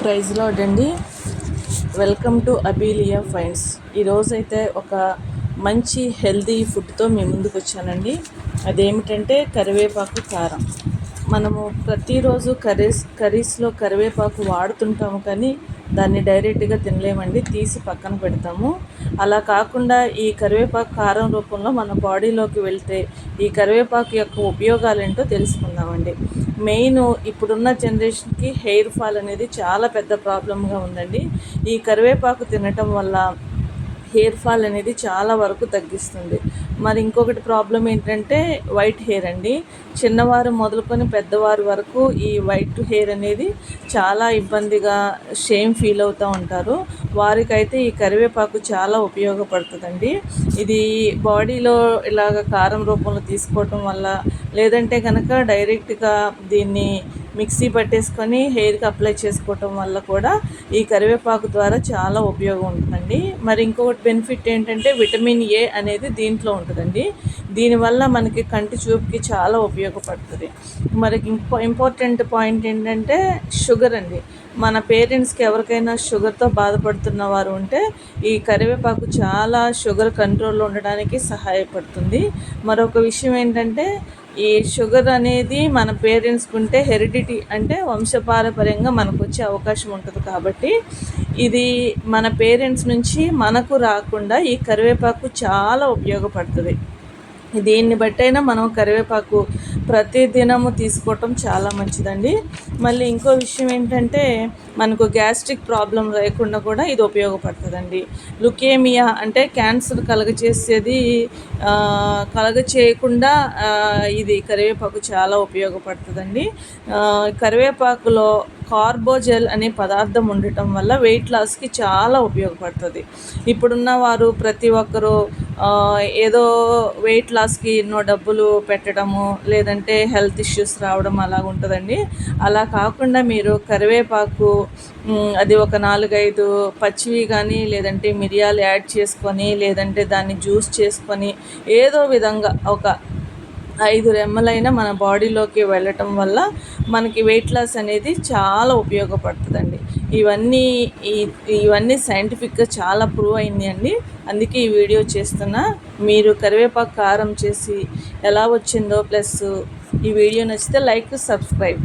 Praise lord అండి. Welcome to అబీలియా ఫైన్స్. ఈరోజైతే ఒక మంచి హెల్తీ ఫుడ్తో మీ ముందుకు వచ్చానండి. అదేమిటంటే కరివేపాకు కారం. మనము ప్రతిరోజు కర్రీస్లో కరివేపాకు వాడుతుంటాము, కానీ దాన్ని డైరెక్ట్గా తినలేమండి, తీసి పక్కన పెడతాము. అలా కాకుండా ఈ కరివేపాకు కారం రూపంలో మన బాడీలోకి వెళ్తే ఈ కరివేపాకు యొక్క ఉపయోగాలు ఏంటో తెలుసుకుందామండి. మెయిన్ ఇప్పుడున్న జనరేషన్కి హెయిర్ ఫాల్ అనేది చాలా పెద్ద ప్రాబ్లంగా ఉందండి. ఈ కరివేపాకు తినటం వల్ల హెయిర్ ఫాల్ అనేది చాలా వరకు తగ్గిస్తుంది. మరి ఇంకొకటి ప్రాబ్లం ఏంటంటే వైట్ హెయిర్ అండి. చిన్నవారు మొదలుకొని పెద్దవారి వరకు ఈ వైట్ హెయిర్ అనేది చాలా ఇబ్బందిగా షేమ్ ఫీల్ అవుతూ ఉంటారు. వారికైతే ఈ కరివేపాకు చాలా ఉపయోగపడుతుందండి. ఇది బాడీలో ఇలాగ కారం రూపంలో తీసుకోవటం వల్ల, లేదంటే కనుక డైరెక్ట్గా దీన్ని మిక్సీ పట్టేసుకొని హెయిర్కి అప్లై చేసుకోవటం వల్ల కూడా ఈ కరివేపాకు ద్వారా చాలా ఉపయోగం ఉంటుందండి. మరి ఇంకొకటి బెనిఫిట్ ఏంటంటే విటమిన్ ఏ అనేది దీంట్లో ఉంటుందండి. దీనివల్ల మనకి కంటి చూపుకి చాలా ఉపయోగపడుతుంది. మరి ఇంపార్టెంట్ పాయింట్ ఏంటంటే షుగర్ అండి. మన పేరెంట్స్కి ఎవరికైనా షుగర్తో బాధపడుతున్న వారు ఉంటే ఈ కరివేపాకు చాలా షుగర్ కంట్రోల్లో ఉండడానికి సహాయపడుతుంది. మరొక విషయం ఏంటంటే ఈ షుగర్ అనేది మన పేరెంట్స్కి ఉంటే హెరిడిటీ అంటే వంశపారపర్యంగా మనకు వచ్చే అవకాశం ఉంటుంది. కాబట్టి ఇది మన పేరెంట్స్ నుంచి మనకు రాకుండా ఈ కరివేపాకు చాలా ఉపయోగపడుతుంది. దీన్ని బట్టైనా మనం కరివేపాకు ప్రతిదినము తీసుకోవటం చాలా మంచిదండి. మళ్ళీ ఇంకో విషయం ఏంటంటే మనకు గ్యాస్ట్రిక్ ప్రాబ్లం లేకుండా కూడా ఇది ఉపయోగపడుతుందండి. లుకేమియా అంటే క్యాన్సర్ కలగచేయకుండా ఇది కరివేపాకు చాలా ఉపయోగపడుతుందండి. కరివేపాకులో కార్బోజెల్ అనే పదార్థం ఉండటం వల్ల వెయిట్ లాస్కి చాలా ఉపయోగపడుతుంది. ఇప్పుడున్న వారు ప్రతి ఒక్కరూ ఏదో వెయిట్ లాస్కి ఎన్నో డబ్బులు పెట్టడము, లేదంటే హెల్త్ ఇష్యూస్ రావడం అలా ఉంటుందండి. అలా కాకుండా మీరు కరివేపాకు అది ఒక 4-5 పచ్చివి కానీ, లేదంటే మిరియాలు యాడ్ చేసుకొని, లేదంటే దాన్ని జ్యూస్ చేసుకొని ఏదో విధంగా ఒక 5 రెమ్మలైనా మన బాడీలోకి వెళ్ళటం వల్ల మనకి వెయిట్ లాస్ అనేది చాలా ఉపయోగపడుతుందండి. ఇవన్నీ సైంటిఫిక్గా చాలా ప్రూవ్ అయింది అండి. అందుకే ఈ వీడియో చేస్తున్నా. మీరు కరివేపాకు కారం చేసి ఎలా వచ్చిందో, ప్లస్ ఈ వీడియో నచ్చితే లైక్, సబ్స్క్రైబ్.